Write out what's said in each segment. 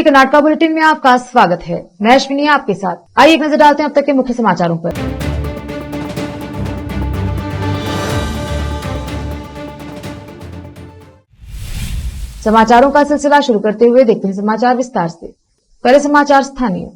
के कर्नाटका बुलेटिन में आपका स्वागत है। मैं अश्विनी आपके साथ। आइए एक नजर डालते हैं अब तक के मुख्य समाचारों पर। समाचारों का सिलसिला शुरू करते हुए देखते हैं समाचार विस्तार से। पहले समाचार स्थानीय।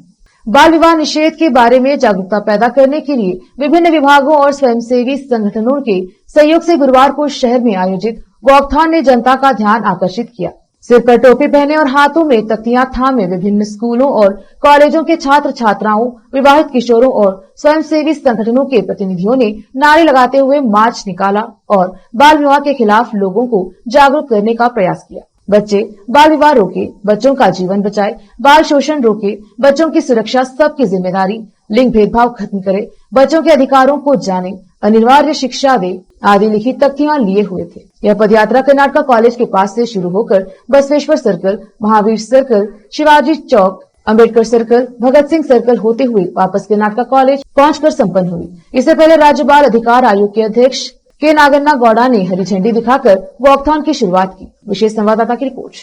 बाल विवाह निषेध के बारे में जागरूकता पैदा करने के लिए विभिन्न विभागों और स्वयंसेवी संगठनों के सहयोग से गुरुवार को शहर में आयोजित वॉकथॉन ने जनता का ध्यान आकर्षित किया। सिर पर टोपी पहने और हाथों में तख्तियां थामे विभिन्न स्कूलों और कॉलेजों के छात्र छात्राओं, विवाहित किशोरों और स्वयंसेवी संगठनों के प्रतिनिधियों ने नारे लगाते हुए मार्च निकाला और बाल विवाह के खिलाफ लोगों को जागरूक करने का प्रयास किया। बच्चे बाल विवाह रोके, बच्चों का जीवन बचाए, बाल शोषण रोके, बच्चों की सुरक्षा सबकी जिम्मेदारी, लिंग भेदभाव खत्म करे, बच्चों के अधिकारों को जाने, अनिवार्य शिक्षा दे आदि लिखित तख्तियां लिए हुए थे। यह पदयात्रा कर्नाटका कॉलेज के पास से शुरू होकर बसवेश्वर सर्कल, महावीर सर्कल, शिवाजी चौक, अम्बेडकर सर्कल, भगत सिंह सर्कल होते हुए वापस कर्नाटका कॉलेज पहुंचकर संपन्न हुई। इससे पहले राज्य बाल अधिकार आयोग के अध्यक्ष के नागन्ना गौड़ा ने हरी झंडी दिखाकर वॉकथॉन की शुरुआत की। विशेष संवाददाता की रिपोर्ट।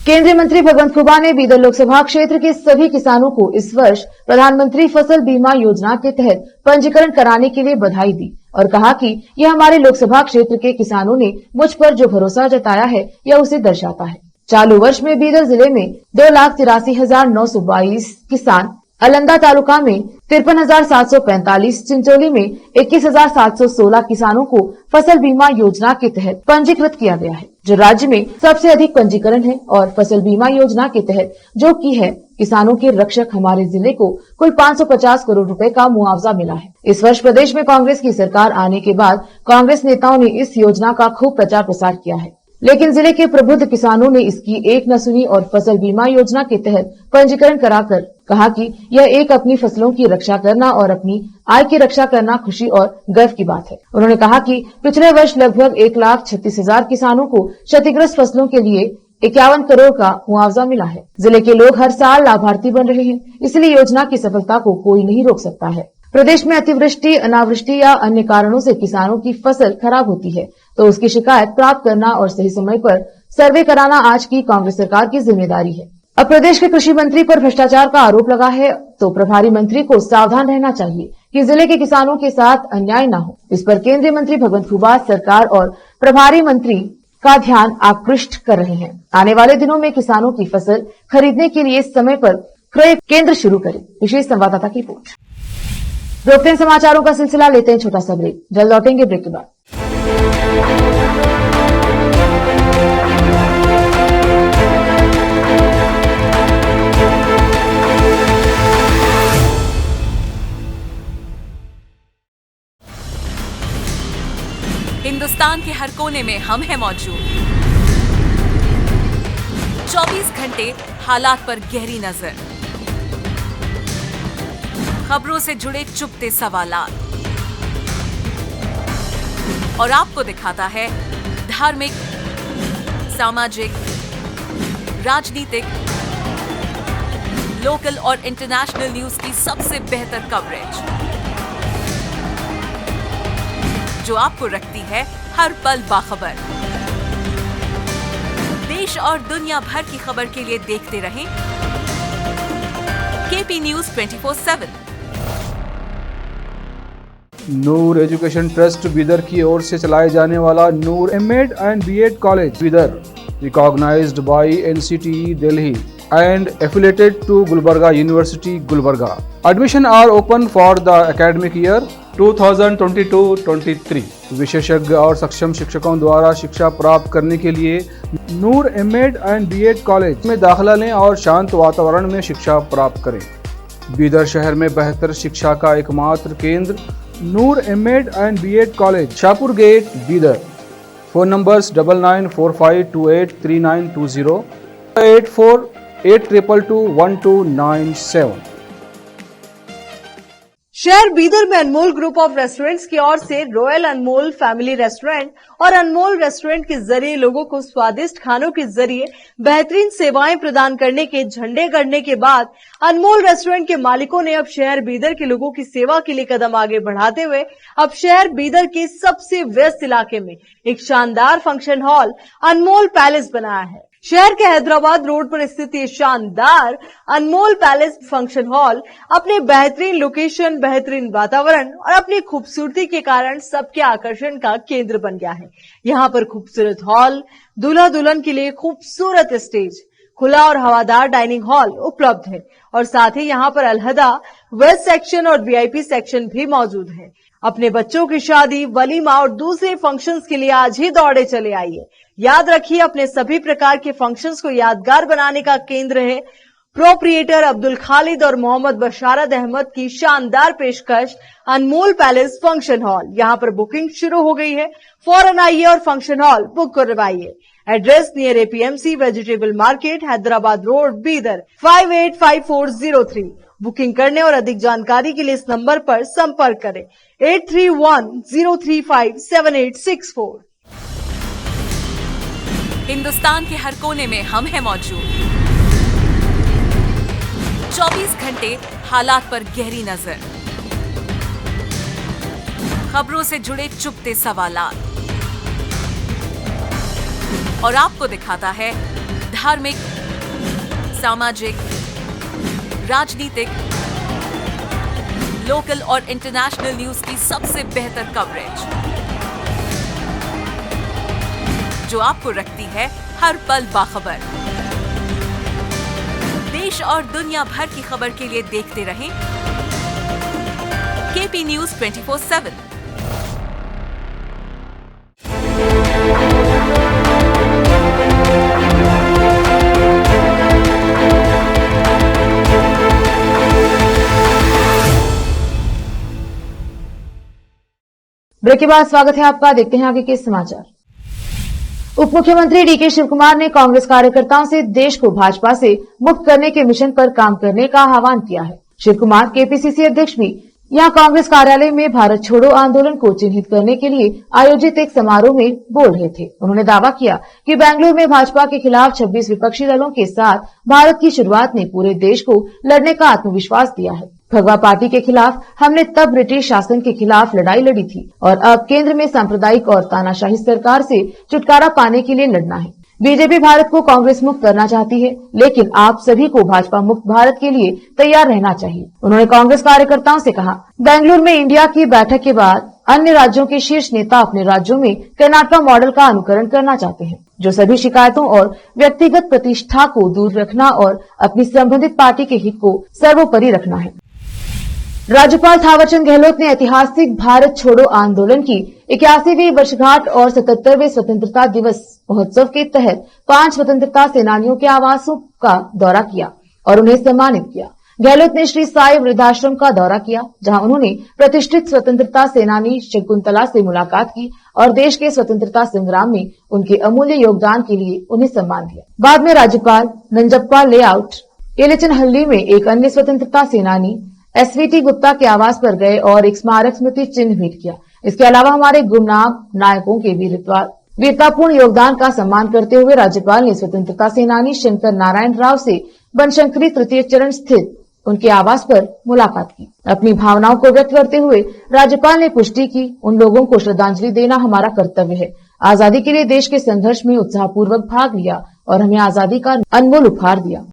केंद्रीय मंत्री भगवंत खुबा ने बीदर लोकसभा क्षेत्र के सभी किसानों को इस वर्ष प्रधानमंत्री फसल बीमा योजना के तहत पंजीकरण कराने के लिए बधाई दी और कहा कि यह हमारे लोकसभा क्षेत्र के किसानों ने मुझ पर जो भरोसा जताया है यह उसे दर्शाता है। चालू वर्ष में बीदर जिले में 2,83,922 किसान, अलंदा तालुका में 53,745, चिंचोली में 21,716 किसानों को फसल बीमा योजना के तहत पंजीकृत किया गया है, जो राज्य में सबसे अधिक पंजीकरण है। और फसल बीमा योजना के तहत जो की है किसानों के रक्षक हमारे जिले को कुल 550 करोड़ रुपए का मुआवजा मिला है। इस वर्ष प्रदेश में कांग्रेस की सरकार आने के बाद कांग्रेस नेताओं ने इस योजना का खूब प्रचार प्रसार किया है, लेकिन जिले के प्रबुद्ध किसानों ने इसकी एक न सुनी और फसल बीमा योजना के तहत पंजीकरण कराकर कहा कि यह एक अपनी फसलों की रक्षा करना और अपनी आय की रक्षा करना खुशी और गर्व की बात है। उन्होंने कहा कि पिछले वर्ष लगभग 1,36,000 किसानों को क्षतिग्रस्त फसलों के लिए 51 करोड़ का मुआवजा मिला है। जिले के लोग हर साल लाभार्थी बन रहे हैं, इसलिए योजना की सफलता को कोई नहीं रोक सकता है। प्रदेश में अतिवृष्टि, अनावृष्टि या अन्य कारणों से किसानों की फसल खराब होती है तो उसकी शिकायत प्राप्त करना और सही समय पर सर्वे कराना आज की कांग्रेस सरकार की जिम्मेदारी है। अब प्रदेश के कृषि मंत्री पर भ्रष्टाचार का आरोप लगा है तो प्रभारी मंत्री को सावधान रहना चाहिए कि जिले के किसानों के साथ अन्याय न हो। इस पर केंद्रीय मंत्री भगवंत खुबा सरकार और प्रभारी मंत्री का ध्यान आकृष्ट कर रहे हैं। आने वाले दिनों में किसानों की फसल खरीदने के लिए समय पर क्रय केंद्र शुरू करें। विशेष संवाददाता की रिपोर्ट। रोकते हैं समाचारों का सिलसिला, लेते हैं छोटा सा ब्रेक। जल्द लौटेंगे ब्रेक के बाद। हिंदुस्तान के हर कोने में हम हैं मौजूद। 24 घंटे हालात पर गहरी नजर, खबरों से जुड़े चुपते सवालात और आपको दिखाता है धार्मिक, सामाजिक, राजनीतिक, लोकल और इंटरनेशनल न्यूज की सबसे बेहतर कवरेज, जो आपको रखती है हर पल बाखबर। देश और दुनिया भर की खबर के लिए देखते रहें KP news 24/7। Noor education trust Bidar की ओर से चलाए जाने वाला Noor MEd and BEd college Bidar, recognised by NCTE Delhi and affiliated to Gulbarga University, Gulbarga. Admission are open for the academic year 2022-23. विशेषज्ञ और सक्षम शिक्षकों द्वारा शिक्षा प्राप्त करने के लिए नूर एमएड एंड बीएड कॉलेज में दाखिला लें और शांत वातावरण में शिक्षा प्राप्त करें। बीदर शहर में बेहतर शिक्षा का एकमात्र केंद्र Noor MEd and BEd college, Shahpur gate, Bidar. Phone numbers 9945283920, 8482221297। शहर बीदर में अनमोल ग्रुप ऑफ रेस्टोरेंट्स की ओर से रॉयल अनमोल फैमिली रेस्टोरेंट और अनमोल रेस्टोरेंट के जरिए लोगों को स्वादिष्ट खानों के जरिए बेहतरीन सेवाएं प्रदान करने के झंडे गड़ने के बाद अनमोल रेस्टोरेंट के मालिकों ने अब शहर बीदर के लोगों की सेवा के लिए कदम आगे बढ़ाते हुए अब शहर बीदर के सबसे व्यस्त इलाके में एक शानदार फंक्शन हॉल अनमोल पैलेस बनाया है। शहर के हैदराबाद रोड पर स्थित ये शानदार अनमोल पैलेस फंक्शन हॉल अपने बेहतरीन लोकेशन, बेहतरीन वातावरण और अपनी खूबसूरती के कारण सबके आकर्षण का केंद्र बन गया है। यहाँ पर खूबसूरत हॉल, दूल्हा दुल्हन के लिए खूबसूरत स्टेज, खुला और हवादार डाइनिंग हॉल उपलब्ध है और साथ ही यहाँ पर अलहदा वेस्ट सेक्शन और वीआईपी सेक्शन भी मौजूद है। अपने बच्चों की शादी, वलीमा और दूसरे फंक्शंस के लिए आज ही दौड़े चले आइए। याद रखिए, अपने सभी प्रकार के फंक्शंस को यादगार बनाने का केंद्र है प्रोप्रिएटर अब्दुल खालिद और मोहम्मद बशारत अहमद की शानदार पेशकश अनमोल पैलेस फंक्शन हॉल। यहाँ पर बुकिंग शुरू हो गई है, फौरन आइए और फंक्शन हॉल बुक करवाइए। Address near APMC vegetable market, Hyderabad road, Bidar 585403। Booking करने और अधिक जानकारी के लिए इस नंबर पर संपर्क करें 8310357864। हिंदुस्तान के हर कोने में हम हैं मौजूद। 24 घंटे हालात पर गहरी नजर, खबरों से जुड़े चुपते सवालात और आपको दिखाता है धार्मिक, सामाजिक, राजनीतिक, लोकल और इंटरनेशनल न्यूज की सबसे बेहतर कवरेज, जो आपको रखती है हर पल बाखबर। देश और दुनिया भर की खबर के लिए देखते रहें केपी न्यूज 24/7। ब्रेक के बाद स्वागत है आपका। देखते हैं आगे के समाचार। उप मुख्यमंत्री डीके शिवकुमार ने कांग्रेस कार्यकर्ताओं से देश को भाजपा से मुक्त करने के मिशन पर काम करने का आह्वान किया है। शिवकुमार केपीसीसी अध्यक्ष भी यहां कांग्रेस कार्यालय में भारत छोड़ो आंदोलन को चिन्हित करने के लिए आयोजित एक समारोह में बोल रहे थे। उन्होंने दावा किया कि बेंगलुरु में भाजपा के खिलाफ 26 विपक्षी दलों के साथ भारत की शुरुआत ने पूरे देश को लड़ने का आत्मविश्वास दिया है। भगवा पार्टी के खिलाफ हमने तब ब्रिटिश शासन के खिलाफ लड़ाई लड़ी थी और अब केंद्र में सांप्रदायिक और तानाशाही सरकार से छुटकारा पाने के लिए लड़ना है। बीजेपी भारत को कांग्रेस मुक्त करना चाहती है, लेकिन आप सभी को भाजपा मुक्त भारत के लिए तैयार रहना चाहिए। उन्होंने कांग्रेस कार्यकर्ताओं से कहा, बेंगलुरु में इंडिया की बैठक के बाद अन्य राज्यों के शीर्ष नेता अपने राज्यों में कर्नाटक मॉडल का अनुकरण करना चाहते हैं, जो सभी शिकायतों और व्यक्तिगत प्रतिष्ठा को दूर रखना और अपनी संबंधित पार्टी के हित को सर्वोपरि रखना है। राज्यपाल थावरचंद गहलोत ने ऐतिहासिक भारत छोड़ो आंदोलन की 81वीं वर्षगांठ और 77वें स्वतंत्रता दिवस महोत्सव के तहत 5 स्वतंत्रता सेनानियों के आवासों का दौरा किया और उन्हें सम्मानित किया। गहलोत ने श्री साई वृद्धाश्रम का दौरा किया, जहां उन्होंने प्रतिष्ठित स्वतंत्रता सेनानी शकुंतला से मुलाकात की और देश के स्वतंत्रता संग्राम में उनके अमूल्य योगदान के लिए उन्हें सम्मान दिया। बाद में राज्यपाल नंजप्पा लेआउट एलेचनहल्ली में एक अन्य स्वतंत्रता सेनानी एसवीटी गुप्ता के आवास पर गए और एक स्मारक स्मृति चिन्ह भेंट किया। इसके अलावा हमारे गुमनाम नायकों के वीरतापूर्ण योगदान का सम्मान करते हुए राज्यपाल ने स्वतंत्रता सेनानी शंकर नारायण राव से बनशंकरी तृतीय चरण स्थित उनके आवास पर मुलाकात की। अपनी भावनाओं को व्यक्त करते हुए राज्यपाल ने पुष्टि की, उन लोगों को श्रद्धांजलि देना हमारा कर्तव्य है। आजादी के लिए देश के संघर्ष में उत्साहपूर्वक भाग लिया और हमें आजादी का अनमोल उपहार दिया।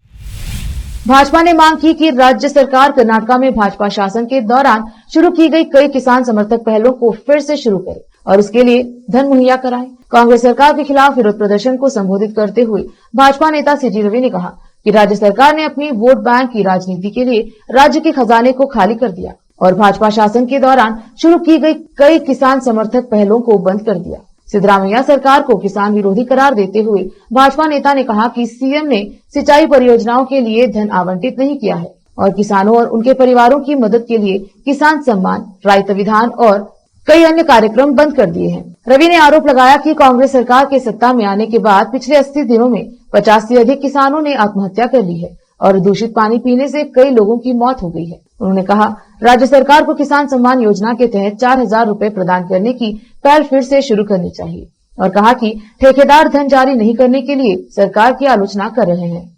भाजपा ने मांग की कि राज्य सरकार कर्नाटक में भाजपा शासन के दौरान शुरू की गई कई किसान समर्थक पहलों को फिर से शुरू करे और उसके लिए धन मुहैया कराए। कांग्रेस सरकार के खिलाफ विरोध प्रदर्शन को संबोधित करते हुए भाजपा नेता सीजी रवि ने कहा कि राज्य सरकार ने अपनी वोट बैंक की राजनीति के लिए राज्य के खजाने को खाली कर दिया और भाजपा शासन के दौरान शुरू की गई कई किसान समर्थक पहलों को बंद कर दिया। सिद्धरामैया सरकार को किसान विरोधी करार देते हुए भाजपा नेता ने कहा कि सीएम ने सिंचाई परियोजनाओं के लिए धन आवंटित नहीं किया है और किसानों और उनके परिवारों की मदद के लिए किसान सम्मान, रायत विधान और कई अन्य कार्यक्रम बंद कर दिए हैं। रवि ने आरोप लगाया कि कांग्रेस सरकार के सत्ता में आने के बाद पिछले 80 दिनों में 50 से अधिक किसानों ने आत्महत्या कर ली है और दूषित पानी पीने से कई लोगों की मौत हो गई है। उन्होंने कहा, राज्य सरकार को किसान सम्मान योजना के तहत 4000 रुपए प्रदान करने की पहल फिर से शुरू करनी चाहिए और कहा कि ठेकेदार धन जारी नहीं करने के लिए सरकार की आलोचना कर रहे हैं।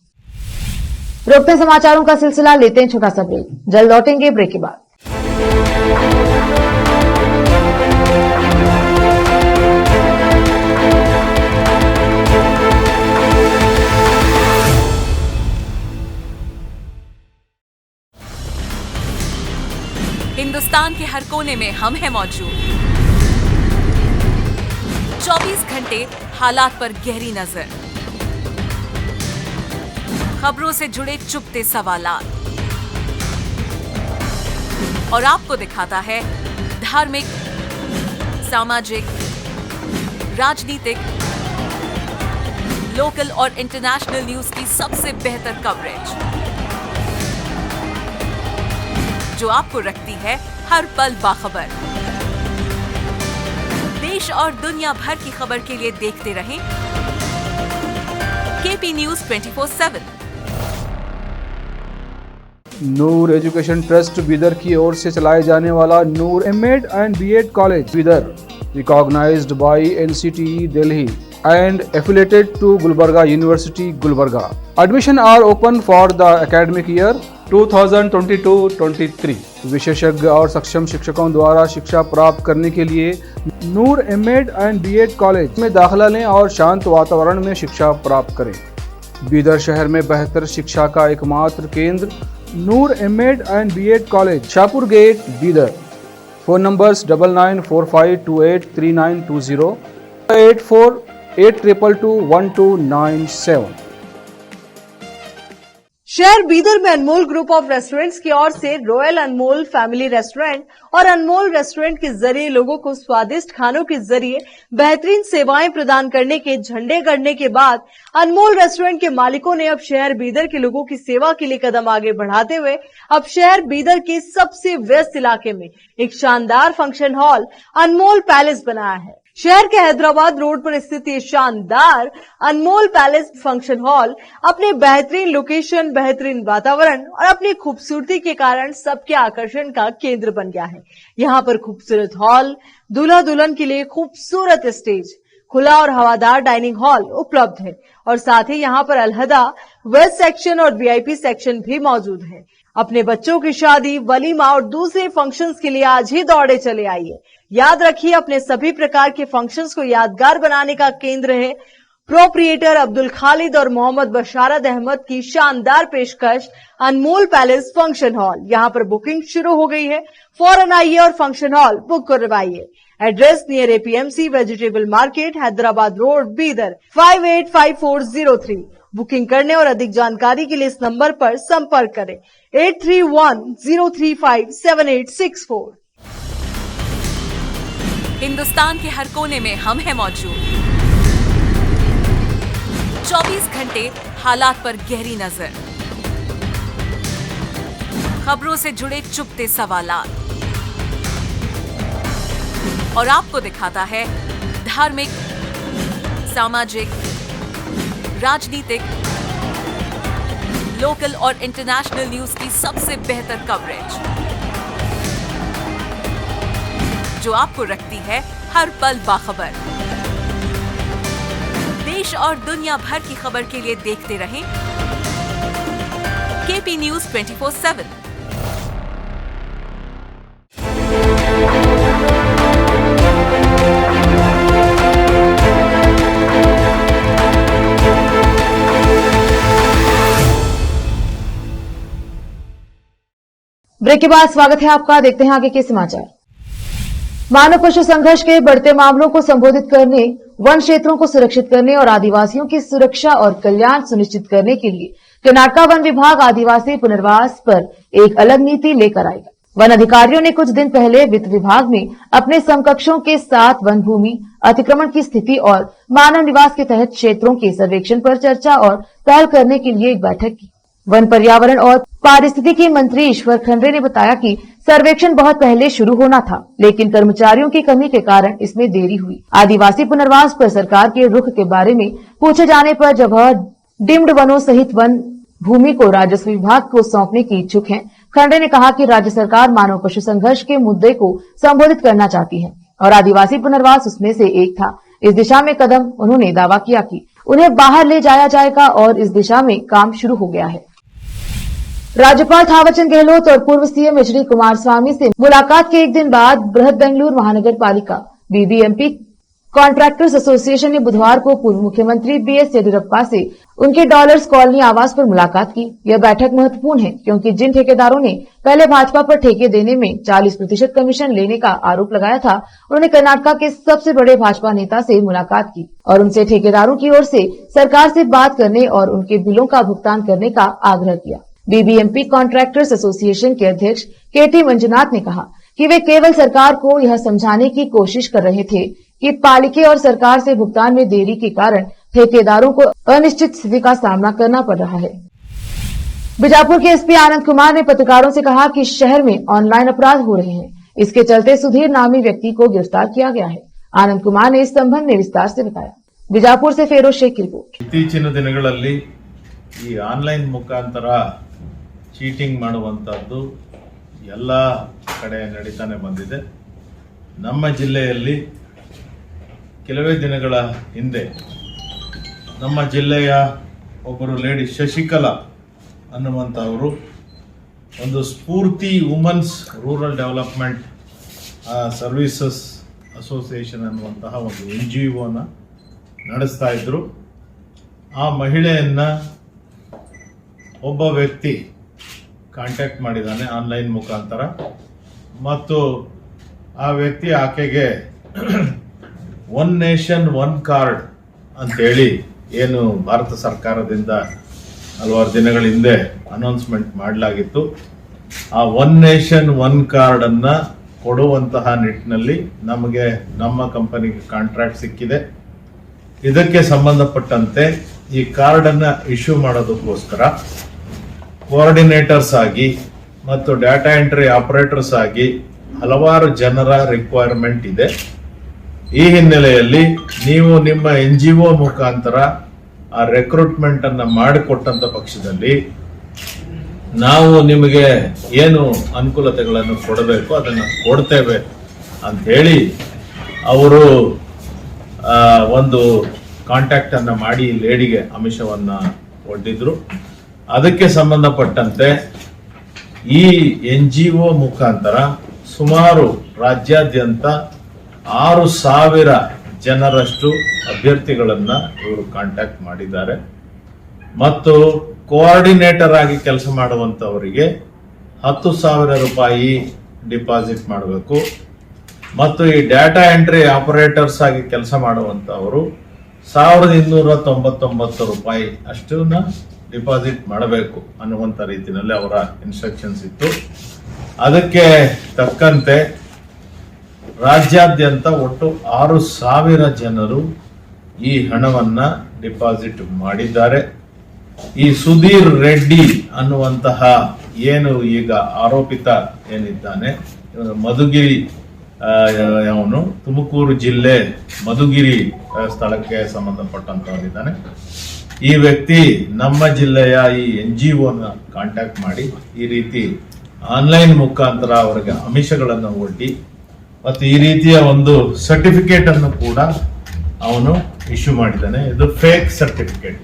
रोकते समाचारों का सिलसिला, लेते हैं छोटा सा ब्रेक, जल्द लौटेंगे ब्रेक के बाद। हिंदुस्तान के हर कोने में हम हैं मौजूद। 24 घंटे हालात पर गहरी नजर, खबरों से जुड़े चुपते सवालात, और आपको दिखाता है धार्मिक, सामाजिक, राजनीतिक, लोकल और इंटरनेशनल न्यूज की सबसे बेहतर कवरेज, जो आपको रखती है हर पल बाखबर। देश और दुनिया भर की खबर के लिए देखते रहें KP news 24/7। Noor education trust Bidar की ओर से चलाए जाने वाला Noor MEd and BEd college Bidar, recognised by NCTE Delhi and affiliated to Gulbarga University, Gulbarga. Admission are open for the academic year 2022-23. विशेषज्ञ और सक्षम शिक्षकों द्वारा शिक्षा प्राप्त करने के लिए नूर एमएड एंड बीएड कॉलेज में दाखिला लें और शांत वातावरण में शिक्षा प्राप्त करें। बीदर शहर में बेहतर शिक्षा का एकमात्र केंद्र Noor MEd and BEd college, Shahpur gate, Bidar. Phone numbers 9945283920, 8482221297। शहर बीदर में अनमोल ग्रुप ऑफ रेस्टोरेंट्स की ओर से रॉयल अनमोल फैमिली रेस्टोरेंट और अनमोल रेस्टोरेंट के जरिए लोगों को स्वादिष्ट खानों के जरिए बेहतरीन सेवाएं प्रदान करने के झंडे गड़ने के बाद अनमोल रेस्टोरेंट के मालिकों ने अब शहर बीदर के लोगों की सेवा के लिए कदम आगे बढ़ाते हुए अब शहर बीदर के सबसे व्यस्त इलाके में एक शानदार फंक्शन हॉल अनमोल पैलेस बनाया है। शहर के हैदराबाद रोड पर स्थित ये शानदार अनमोल पैलेस फंक्शन हॉल अपने बेहतरीन लोकेशन, बेहतरीन वातावरण और अपनी खूबसूरती के कारण सबके आकर्षण का केंद्र बन गया है। यहाँ पर खूबसूरत हॉल, दूल्हा दुल्हन के लिए खूबसूरत स्टेज, खुला और हवादार डाइनिंग हॉल उपलब्ध है और साथ ही यहाँ पर अलहदा वेस्ट सेक्शन और वीआईपी सेक्शन भी मौजूद है। अपने बच्चों की शादी, वलीमा और दूसरे फंक्शंस के लिए आज ही दौड़े चले आइए। याद रखिए, अपने सभी प्रकार के फंक्शंस को यादगार बनाने का केंद्र है प्रोप्रिएटर अब्दुल खालिद और मोहम्मद बशारत अहमद की शानदार पेशकश अनमोल पैलेस फंक्शन हॉल। यहाँ पर बुकिंग शुरू हो गई है, फौरन आइए और फंक्शन हॉल बुक करवाइए। Address near APMC vegetable market, Hyderabad road, Bidar 585403। Booking करने और अधिक जानकारी के लिए इस नंबर पर संपर्क करें 8310357864। हिंदुस्तान के हर कोने में हम हैं मौजूद। 24 घंटे हालात पर गहरी नजर, खबरों से जुड़े चुपते सवालात, और आपको दिखाता है धार्मिक, सामाजिक, राजनीतिक, लोकल और इंटरनेशनल न्यूज की सबसे बेहतर कवरेज, जो आपको रखती है हर पल बाखबर। देश और दुनिया भर की खबर के लिए देखते रहें केपी न्यूज 24/7। ब्रेक के बाद स्वागत है आपका। देखते हैं आगे के समाचार। मानव पशु संघर्ष के बढ़ते मामलों को संबोधित करने, वन क्षेत्रों को सुरक्षित करने और आदिवासियों की सुरक्षा और कल्याण सुनिश्चित करने के लिए कर्नाटका वन विभाग आदिवासी पुनर्वास पर एक अलग नीति लेकर आएगा। वन अधिकारियों ने कुछ दिन पहले वित्त विभाग में अपने समकक्षों के साथ वन भूमि अतिक्रमण की स्थिति और मानव निवास के तहत क्षेत्रों के सर्वेक्षण पर चर्चा और पहल करने के लिए एक बैठक की। वन, पर्यावरण और पारिस्थितिकी मंत्री ईश्वर खंड्रे ने बताया कि सर्वेक्षण बहुत पहले शुरू होना था, लेकिन कर्मचारियों की कमी के कारण इसमें देरी हुई। आदिवासी पुनर्वास पर सरकार के रुख के बारे में पूछे जाने पर जब वह डिम्ड वनों सहित वन भूमि को राजस्व विभाग को सौंपने की इच्छुक है, खंड्रे ने कहा कि राज्य सरकार मानव पशु संघर्ष के मुद्दे को संबोधित करना चाहती है और आदिवासी पुनर्वास उसमें से एक था। इस दिशा में कदम उन्होंने दावा किया कि उन्हें बाहर ले जाया जाएगा और इस दिशा में काम शुरू हो गया है। राज्यपाल थावरचंद गहलोत और पूर्व सीएम एचडी कुमारस्वामी से मुलाकात के एक दिन बाद बृहद बेंगलुरु महानगर पालिका बीबीएमपी कॉन्ट्रैक्टर्स एसोसिएशन ने बुधवार को पूर्व मुख्यमंत्री बीएस येदियुरप्पा से उनके डॉलर्स कॉलोनी आवास पर मुलाकात की। यह बैठक महत्वपूर्ण है क्योंकि जिन ठेकेदारों ने पहले भाजपा पर ठेके देने में 40% कमीशन लेने का आरोप लगाया था, उन्होंने कर्नाटक के सबसे बड़े भाजपा नेता से मुलाकात की और उनसे ठेकेदारों की ओर से सरकार से बात करने और उनके बिलों का भुगतान करने का आग्रह किया। बीबीएमपी कॉन्ट्रैक्टर्स एसोसिएशन के अध्यक्ष केटी मंजुनाथ ने कहा कि वे केवल सरकार को यह समझाने की कोशिश कर रहे थे कि पालिका और सरकार से भुगतान में देरी के कारण ठेकेदारों को अनिश्चित स्थिति का सामना करना पड़ रहा है। बीजापुर के एसपी आनंद कुमार ने पत्रकारों से कहा कि शहर में ऑनलाइन अपराध हो रहे हैं, इसके चलते सुधीर नामी व्यक्ति को गिरफ्तार किया गया है। आनंद कुमार ने इस संबंध में विस्तार से बताया। बीजापुर से फेरोज शेख की रिपोर्ट। ಇತ್ತೀಚಿನ ದಿನಗಳಲ್ಲಿ ಈ ಆನ್ಲೈನ್ ಮುಖಾಂತರ ಚೀಟಿಂಗ್ ಮಾಡುವಂತದ್ದು ಎಲ್ಲ ಕಡೆ ನಡೀತಾನೆ ಬಂದಿದೆ। ನಮ್ಮ ಜಿಲ್ಲೆಯಲ್ಲಿ ಕೆಲವೇ ದಿನಗಳ ಹಿಂದೆ ನಮ್ಮ ಜಿಲ್ಲೆಯ ಒಬ್ಬರು ಲೇಡಿ ಶಶಿಕಲಾ ಅನ್ನುವಂಥವರು ಒಂದು ಸ್ಫೂರ್ತಿ women's rural development services association ಅನ್ನುವಂತಹ ಒಂದು NGOನ ನಡೆಸ್ತಾ ಇದ್ರು। ಆ ಮಹಿಳೆಯನ್ನ ಒಬ್ಬ ವ್ಯಕ್ತಿ ಕಾಂಟ್ಯಾಕ್ಟ್ ಮಾಡಿದ್ದಾನೆ ಆನ್ಲೈನ್ ಮುಖಾಂತರ ಮತ್ತು ಆ ವ್ಯಕ್ತಿ ಆಕೆಗೆ ಒನ್ ನೇಷನ್ ಒನ್ ಕಾರ್ಡ್ ಅಂತೇಳಿ ಏನು ಭಾರತ ಸರ್ಕಾರದಿಂದ ಹಲವಾರು ದಿನಗಳ ಹಿಂದೆ ಅನೌನ್ಸ್ಮೆಂಟ್ ಮಾಡಲಾಗಿತ್ತು, ಆ ಒನ್ ನೇಷನ್ ಒನ್ ಕಾರ್ಡ್ ಅನ್ನ ಕೊಡುವಂತಹ ನಿಟ್ಟಿನಲ್ಲಿ ನಮಗೆ ನಮ್ಮ ಕಂಪನಿಗೆ ಕಾಂಟ್ರಾಕ್ಟ್ ಸಿಕ್ಕಿದೆ। ಇದಕ್ಕೆ ಸಂಬಂಧಪಟ್ಟಂತೆ ಈ ಕಾರ್ಡ್ ಅನ್ನ ಇಶ್ಯೂ ಮಾಡೋದಕ್ಕೋಸ್ಕರ ಕೋಆರ್ಡಿನೇಟರ್ಸ್ ಆಗಿ ಮತ್ತು ಡಾಟಾ ಎಂಟ್ರಿ ಆಪರೇಟರ್ಸ್ ಆಗಿ ಹಲವಾರು ಜನರ ರಿಕ್ವೈರ್ಮೆಂಟ್ ಇದೆ। ಈ ಹಿನ್ನೆಲೆಯಲ್ಲಿ ನೀವು ನಿಮ್ಮ NGO ಮುಖಾಂತರ ಆ ರೆಕ್ರೂಟ್ಮೆಂಟ್ ಅನ್ನ ಮಾಡಿಕೊಟ್ಟಂತ ಪಕ್ಷದಲ್ಲಿ ನಾವು ನಿಮಗೆ ಏನು ಅನುಕೂಲತೆಗಳನ್ನು ಕೊಡಬೇಕು ಅದನ್ನು ಕೊಡ್ತೇವೆ ಅಂತ ಹೇಳಿ ಅವರು ಒಂದು ಕಾಂಟ್ಯಾಕ್ಟ್ ಅನ್ನ ಮಾಡಿ ಲೇಡಿಗೆ ಆಮಿಷವನ್ನ ಒಡ್ಡಿದ್ರು। ಅದಕ್ಕೆ ಸಂಬಂಧಪಟ್ಟಂತೆ ಈ NGO ಮುಖಾಂತರ ಸುಮಾರು ರಾಜ್ಯಾದ್ಯಂತ 6,000 ಜನರಷ್ಟು ಅಭ್ಯರ್ಥಿಗಳನ್ನ ಇವರು ಕಾಂಟ್ಯಾಕ್ಟ್ ಮಾಡಿದ್ದಾರೆ ಮತ್ತು ಕೋಆರ್ಡಿನೇಟರ್ ಆಗಿ ಕೆಲಸ ಮಾಡುವಂತವರಿಗೆ 10,000 ರೂಪಾಯಿ ಡಿಪಾಸಿಟ್ ಮಾಡಬೇಕು ಮತ್ತು ಈ ಡಾಟಾ ಎಂಟ್ರಿ ಆಪರೇಟರ್ಸ್ ಆಗಿ ಕೆಲಸ ಮಾಡುವಂತವರು 1,299 ರೂಪಾಯಿ ಅಷ್ಟನ್ನ ಡಿಪಾಸಿಟ್ ಮಾಡಬೇಕು ಅನ್ನುವಂತ ರೀತಿಯಲ್ಲಿ ಅವರ ಇನ್ಸ್ಟ್ರಕ್ಷನ್ಸ್ ಇತ್ತು। ಅದಕ್ಕೆ ತಕ್ಕಂತೆ ರಾಜ್ಯಾದ್ಯಂತ ಒಟ್ಟು 6,000 ಜನರು ಈ ಹಣವನ್ನ ಡಿಪಾಸಿಟ್ ಮಾಡಿದ್ದಾರೆ। ಈ ಸುಧೀರ್ ರೆಡ್ಡಿ ಅನ್ನುವಂತಹ ಏನು ಈಗ ಆರೋಪಿತ ಏನಿದ್ದಾನೆ, ಮಧುಗಿರಿ ಅವನು ತುಮಕೂರು ಜಿಲ್ಲೆ ಮಧುಗಿರಿ ಸ್ಥಳಕ್ಕೆ ಸಂಬಂಧಪಟ್ಟಂತವನಿದ್ದಾನೆ। ಈ ವ್ಯಕ್ತಿ ನಮ್ಮ ಜಿಲ್ಲೆಯ ಈ NGOನ ಕಾಂಟ್ಯಾಕ್ಟ್ ಮಾಡಿ ಈ ರೀತಿ ಆನ್ಲೈನ್ ಮುಖಾಂತರ ಅವರಿಗೆ ಆಮಿಷಗಳನ್ನು ಒಡ್ಡಿ ಮತ್ತು ಈ ರೀತಿಯ ಒಂದು ಸರ್ಟಿಫಿಕೇಟ್ ಅನ್ನು ಕೂಡ ಅವನು ಇಶ್ಯೂ ಮಾಡಿದ್ದಾನೆ। ಇದು ಫೇಕ್ ಸರ್ಟಿಫಿಕೇಟ್।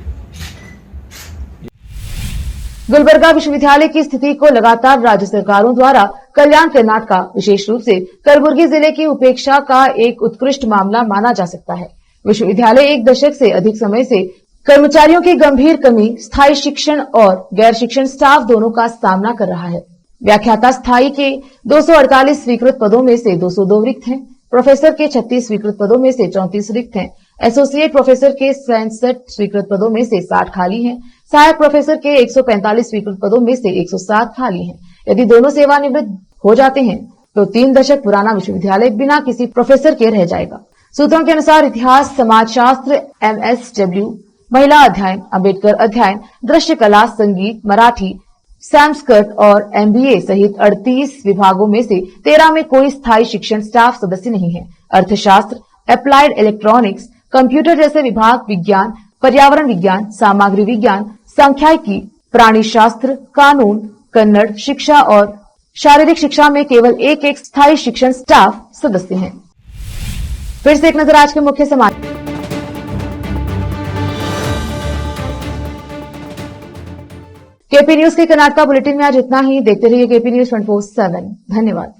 गुलबर्गा विश्वविद्यालय की स्थिति को लगातार राज्य सरकारों द्वारा कल्याण कर्नाटक विशेष रूप से कलबुर्गी जिले की उपेक्षा का एक उत्कृष्ट मामला माना जा सकता है। विश्वविद्यालय एक दशक से अधिक समय से कर्मचारियों की गंभीर कमी, स्थायी शिक्षण और गैर शिक्षण स्टाफ दोनों का सामना कर रहा है। व्याख्याता स्थायी के 248 स्वीकृत पदों में से 202 रिक्त हैं। प्रोफेसर के 36 स्वीकृत पदों में से 34 रिक्त हैं। एसोसिएट प्रोफेसर के 67 स्वीकृत पदों में से 60 खाली हैं। सहायक प्रोफेसर के 145 स्वीकृत पदों में से 107 खाली हैं। यदि दोनों सेवानिवृत्त हो जाते हैं तो 3 दशक पुराना विश्वविद्यालय बिना किसी प्रोफेसर के रह जाएगा। सूत्रों के अनुसार इतिहास, समाजशास्त्र, MSW, महिला अध्ययन, अम्बेडकर अध्ययन, दृश्य कला, संगीत, मराठी, संस्कृत और MBA सहित 38 विभागों में से 13 में कोई स्थायी शिक्षण स्टाफ सदस्य नहीं है। अर्थशास्त्र, अप्लाइड इलेक्ट्रॉनिक्स, कंप्यूटर जैसे विभाग, विज्ञान, पर्यावरण विज्ञान, सामग्री विज्ञान, सांख्यिकी, प्राणी शास्त्र, कानून, कन्नड़, शिक्षा और शारीरिक शिक्षा में केवल एक स्थायी शिक्षण स्टाफ सदस्य हैं। फिर से एक नजर आज के मुख्य समाचार। केपी न्यूज के कर्नाटक बुलेटिन में आज इतना ही। देखते रहिए केपी न्यूज 24/7। धन्यवाद।